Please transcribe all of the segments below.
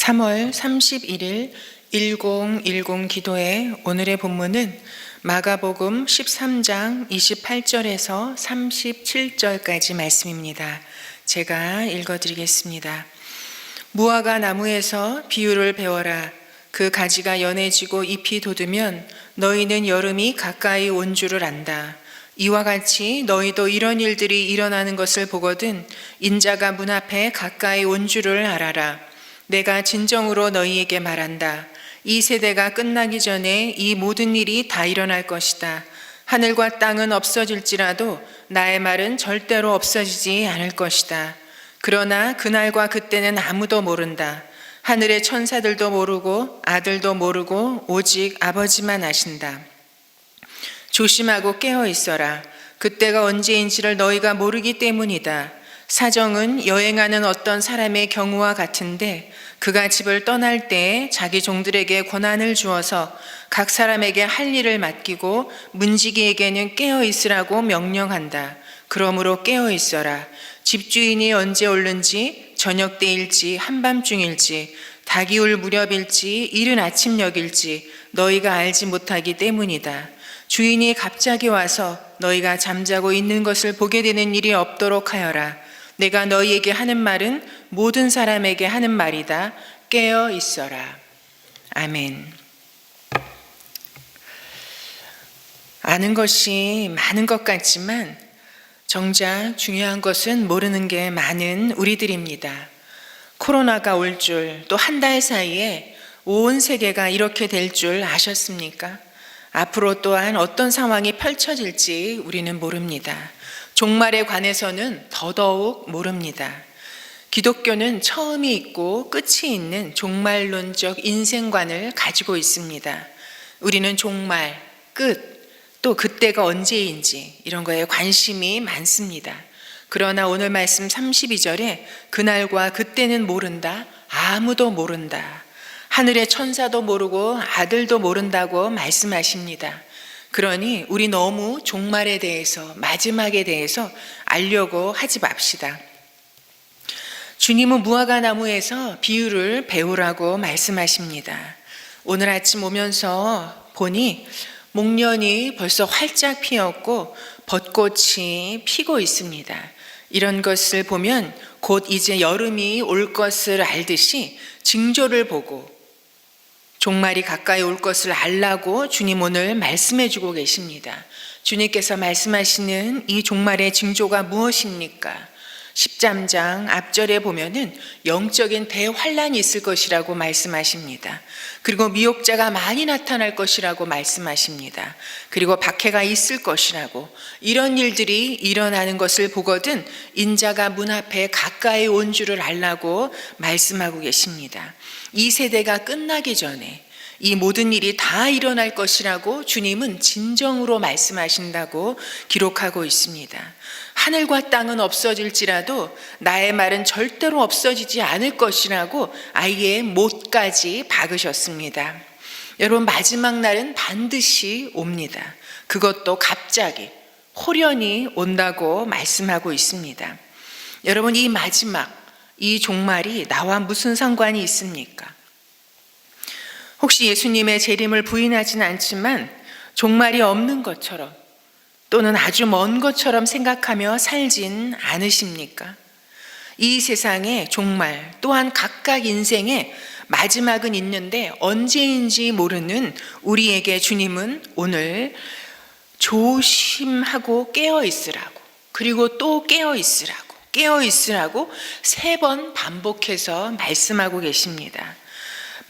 3월 31일 1010 기도회 오늘의 본문은 마가복음 13장 28절에서 37절까지 말씀입니다. 제가 읽어드리겠습니다. 무화과 나무에서 비유를 배워라. 그 가지가 연해지고 잎이 돋으면 너희는 여름이 가까이 온 줄을 안다. 이와 같이 너희도 이런 일들이 일어나는 것을 보거든 인자가 문 앞에 가까이 온 줄을 알아라. 내가 진정으로 너희에게 말한다. 이 세대가 끝나기 전에 이 모든 일이 다 일어날 것이다. 하늘과 땅은 없어질지라도 나의 말은 절대로 없어지지 않을 것이다. 그러나 그날과 그때는 아무도 모른다. 하늘의 천사들도 모르고 아들도 모르고 오직 아버지만 아신다. 조심하고 깨어 있어라. 그때가 언제인지를 너희가 모르기 때문이다. 사정은 여행하는 어떤 사람의 경우와 같은데 그가 집을 떠날 때 자기 종들에게 권한을 주어서 각 사람에게 할 일을 맡기고 문지기에게는 깨어 있으라고 명령한다. 그러므로 깨어 있어라. 집주인이 언제 오는지 저녁 때일지 한밤중일지 닭이 울 무렵일지 이른 아침녘일지 너희가 알지 못하기 때문이다. 주인이 갑자기 와서 너희가 잠자고 있는 것을 보게 되는 일이 없도록 하여라. 내가 너희에게 하는 말은 모든 사람에게 하는 말이다. 깨어 있어라. 아멘. 아는 것이 많은 것 같지만 정작 중요한 것은 모르는 게 많은 우리들입니다. 코로나가 올 줄, 또 한 달 사이에 온 세계가 이렇게 될 줄 아셨습니까? 앞으로 또한 어떤 상황이 펼쳐질지 우리는 모릅니다. 종말에 관해서는 더더욱 모릅니다. 기독교는 처음이 있고 끝이 있는 종말론적 인생관을 가지고 있습니다. 우리는 종말, 끝, 또 그때가 언제인지 이런 거에 관심이 많습니다. 그러나 오늘 말씀 32절에 그날과 그때는 모른다, 아무도 모른다. 하늘의 천사도 모르고 아들도 모른다고 말씀하십니다. 그러니 우리 너무 종말에 대해서, 마지막에 대해서 알려고 하지 맙시다. 주님은 무화과 나무에서 비유를 배우라고 말씀하십니다. 오늘 아침 오면서 보니 목련이 벌써 활짝 피었고 벚꽃이 피고 있습니다. 이런 것을 보면 곧 이제 여름이 올 것을 알듯이 징조를 보고 종말이 가까이 올 것을 알라고 주님 오늘 말씀해 주고 계십니다. 주님께서 말씀하시는 이 종말의 징조가 무엇입니까? 13장 앞절에 보면은 영적인 대환란이 있을 것이라고 말씀하십니다. 그리고 미혹자가 많이 나타날 것이라고 말씀하십니다. 그리고 박해가 있을 것이라고, 이런 일들이 일어나는 것을 보거든 인자가 문 앞에 가까이 온 줄을 알라고 말씀하고 계십니다. 이 세대가 끝나기 전에 이 모든 일이 다 일어날 것이라고 주님은 진정으로 말씀하신다고 기록하고 있습니다. 하늘과 땅은 없어질지라도 나의 말은 절대로 없어지지 않을 것이라고 아예 못까지 박으셨습니다. 여러분, 마지막 날은 반드시 옵니다. 그것도 갑자기 호련히 온다고 말씀하고 있습니다. 여러분, 이 마지막, 이 종말이 나와 무슨 상관이 있습니까? 혹시 예수님의 재림을 부인하진 않지만 종말이 없는 것처럼 또는 아주 먼 것처럼 생각하며 살진 않으십니까? 이 세상의 종말 또한 각각 인생의 마지막은 있는데 언제인지 모르는 우리에게 주님은 오늘 조심하고 깨어 있으라고, 그리고 또 깨어 있으라고, 깨어 있으라고 3번 반복해서 말씀하고 계십니다.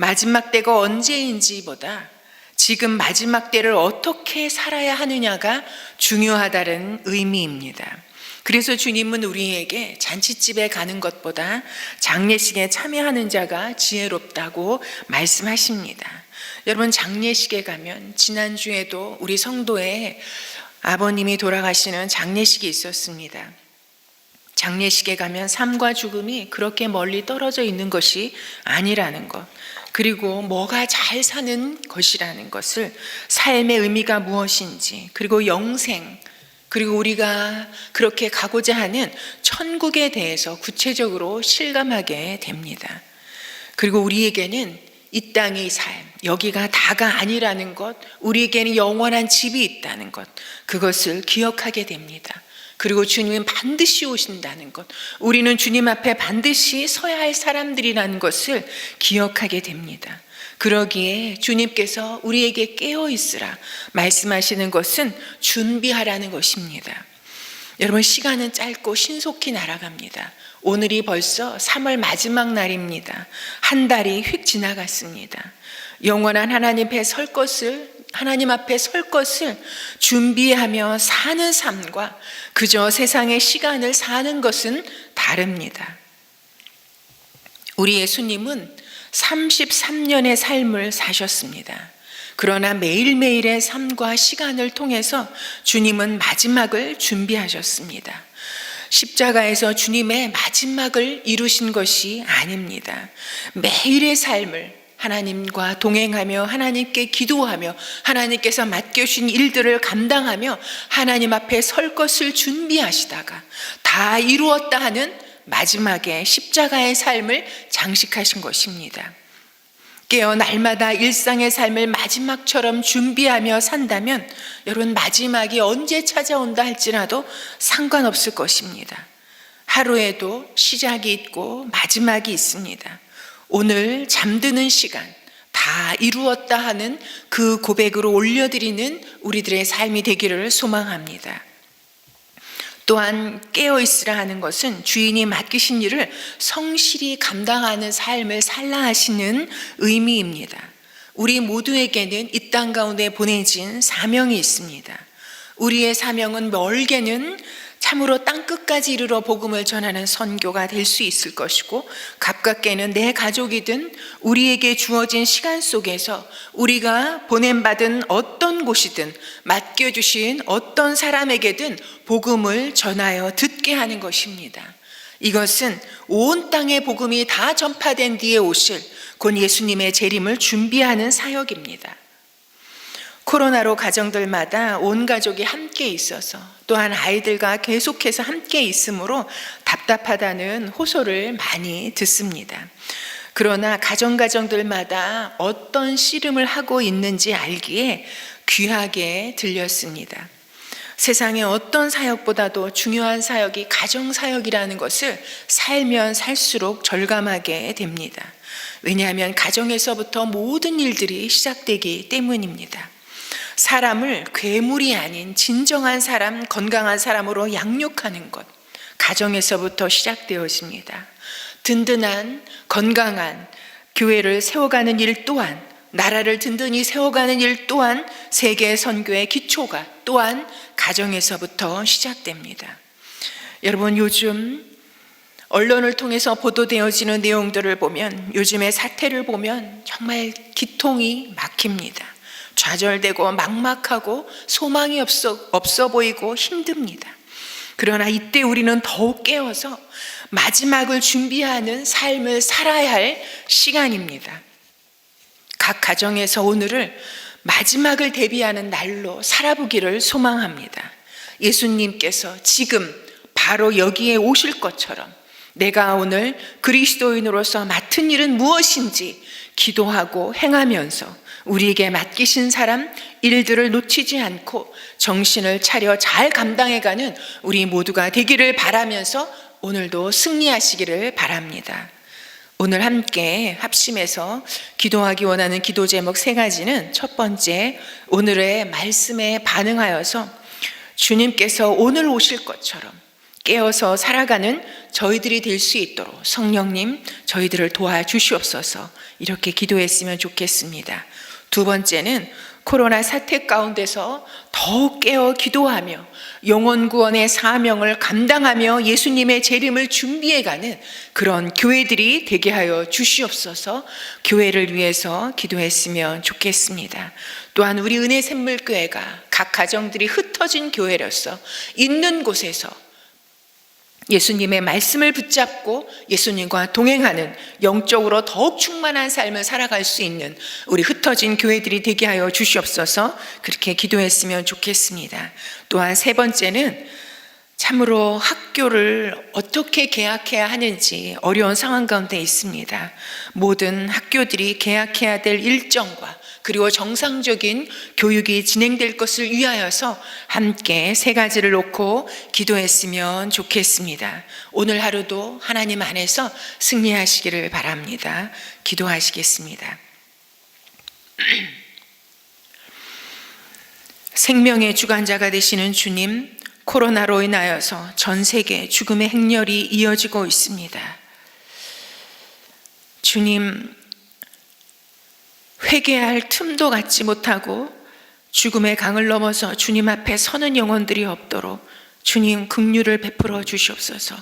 마지막 때가 언제인지보다 지금 마지막 때를 어떻게 살아야 하느냐가 중요하다는 의미입니다. 그래서 주님은 우리에게 잔치집에 가는 것보다 장례식에 참여하는 자가 지혜롭다고 말씀하십니다. 여러분, 장례식에 가면 지난주에도 우리 성도에 아버님이 돌아가시는 장례식이 있었습니다. 장례식에 가면 삶과 죽음이 그렇게 멀리 떨어져 있는 것이 아니라는 것, 그리고 뭐가 잘 사는 것이라는 것을, 삶의 의미가 무엇인지, 그리고 영생, 그리고 우리가 그렇게 가고자 하는 천국에 대해서 구체적으로 실감하게 됩니다. 그리고 우리에게는 이 땅의 삶, 여기가 다가 아니라는 것, 우리에게는 영원한 집이 있다는 것, 그것을 기억하게 됩니다. 그리고 주님은 반드시 오신다는 것, 우리는 주님 앞에 반드시 서야 할 사람들이라는 것을 기억하게 됩니다. 그러기에 주님께서 우리에게 깨어 있으라 말씀하시는 것은 준비하라는 것입니다. 여러분, 시간은 짧고 신속히 날아갑니다. 오늘이 벌써 3월 마지막 날입니다. 한 달이 휙 지나갔습니다. 영원한 하나님 앞에 설 것을 준비하며 사는 삶과 그저 세상의 시간을 사는 것은 다릅니다. 우리 예수님은 33년의 삶을 사셨습니다. 그러나 매일매일의 삶과 시간을 통해서 주님은 마지막을 준비하셨습니다. 십자가에서 주님의 마지막을 이루신 것이 아닙니다. 매일의 삶을 하나님과 동행하며 하나님께 기도하며 하나님께서 맡겨주신 일들을 감당하며 하나님 앞에 설 것을 준비하시다가 다 이루었다 하는 마지막에 십자가의 삶을 장식하신 것입니다. 깨어 날마다 일상의 삶을 마지막처럼 준비하며 산다면 여러분, 마지막이 언제 찾아온다 할지라도 상관없을 것입니다. 하루에도 시작이 있고 마지막이 있습니다. 오늘 잠드는 시간 다 이루었다 하는 그 고백으로 올려드리는 우리들의 삶이 되기를 소망합니다. 또한 깨어있으라 하는 것은 주인이 맡기신 일을 성실히 감당하는 삶을 살라 하시는 의미입니다. 우리 모두에게는 이 땅 가운데 보내진 사명이 있습니다. 우리의 사명은 멀게는 참으로 땅끝까지 이르러 복음을 전하는 선교가 될 수 있을 것이고, 가깝게는 내 가족이든 우리에게 주어진 시간 속에서 우리가 보냄받은 어떤 곳이든 맡겨주신 어떤 사람에게든 복음을 전하여 듣게 하는 것입니다. 이것은 온 땅의 복음이 다 전파된 뒤에 오실 곧 예수님의 재림을 준비하는 사역입니다. 코로나로 가정들마다 온 가족이 함께 있어서 또한 아이들과 계속해서 함께 있으므로 답답하다는 호소를 많이 듣습니다. 그러나 가정들마다 어떤 씨름을 하고 있는지 알기에 귀하게 들렸습니다. 세상의 어떤 사역보다도 중요한 사역이 가정사역이라는 것을 살면 살수록 절감하게 됩니다. 왜냐하면 가정에서부터 모든 일들이 시작되기 때문입니다. 사람을 괴물이 아닌 진정한 사람, 건강한 사람으로 양육하는 것, 가정에서부터 시작되어집니다. 든든한 건강한 교회를 세워가는 일 또한, 나라를 든든히 세워가는 일 또한 세계 선교의 기초가 또한 가정에서부터 시작됩니다. 여러분, 요즘 언론을 통해서 보도되어지는 내용들을 보면, 요즘의 사태를 보면 정말 기통이 막힙니다. 좌절되고 막막하고 소망이 없어 보이고 힘듭니다. 그러나 이때 우리는 더욱 깨어서 마지막을 준비하는 삶을 살아야 할 시간입니다. 각 가정에서 오늘을 마지막을 대비하는 날로 살아보기를 소망합니다. 예수님께서 지금 바로 여기에 오실 것처럼 내가 오늘 그리스도인으로서 맡은 일은 무엇인지 기도하고 행하면서 우리에게 맡기신 사람, 일들을 놓치지 않고 정신을 차려 잘 감당해가는 우리 모두가 되기를 바라면서 오늘도 승리하시기를 바랍니다. 오늘 함께 합심해서 기도하기 원하는 기도 제목 3가지는, 첫 번째, 오늘의 말씀에 반응하여서 주님께서 오늘 오실 것처럼 깨어서 살아가는 저희들이 될 수 있도록 성령님 저희들을 도와주시옵소서, 이렇게 기도했으면 좋겠습니다. 두 번째는 코로나 사태 가운데서 더욱 깨어 기도하며 영혼 구원의 사명을 감당하며 예수님의 재림을 준비해가는 그런 교회들이 되게 하여 주시옵소서, 교회를 위해서 기도했으면 좋겠습니다. 또한 우리 은혜샘물교회가 각 가정들이 흩어진 교회로서 있는 곳에서 예수님의 말씀을 붙잡고 예수님과 동행하는 영적으로 더욱 충만한 삶을 살아갈 수 있는 우리 흩어진 교회들이 되게 하여 주시옵소서, 그렇게 기도했으면 좋겠습니다. 또한 세 번째는 참으로 학교를 어떻게 개학해야 하는지 어려운 상황 가운데 있습니다. 모든 학교들이 개학해야 될 일정과 그리고 정상적인 교육이 진행될 것을 위하여서 함께 세 가지를 놓고 기도했으면 좋겠습니다. 오늘 하루도 하나님 안에서 승리하시기를 바랍니다. 기도하시겠습니다. 생명의 주관자가 되시는 주님, 코로나로 인하여서 전 세계 죽음의 행렬이 이어지고 있습니다. 주님, 회개할 틈도 갖지 못하고 죽음의 강을 넘어서 주님 앞에 서는 영혼들이 없도록 주님 긍휼을 베풀어 주시옵소서.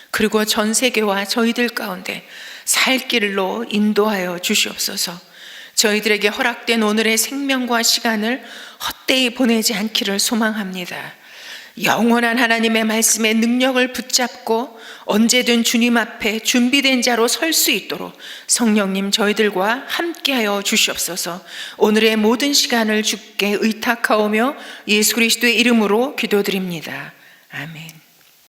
그리고 전 세계와 저희들 가운데 살 길로 인도하여 주시옵소서. 저희들에게 허락된 오늘의 생명과 시간을 헛되이 보내지 않기를 소망합니다. 영원한 하나님의 말씀의 능력을 붙잡고 언제든 주님 앞에 준비된 자로 설 수 있도록 성령님 저희들과 함께하여 주시옵소서. 오늘의 모든 시간을 주께 의탁하오며 예수 그리스도의 이름으로 기도드립니다. 아멘.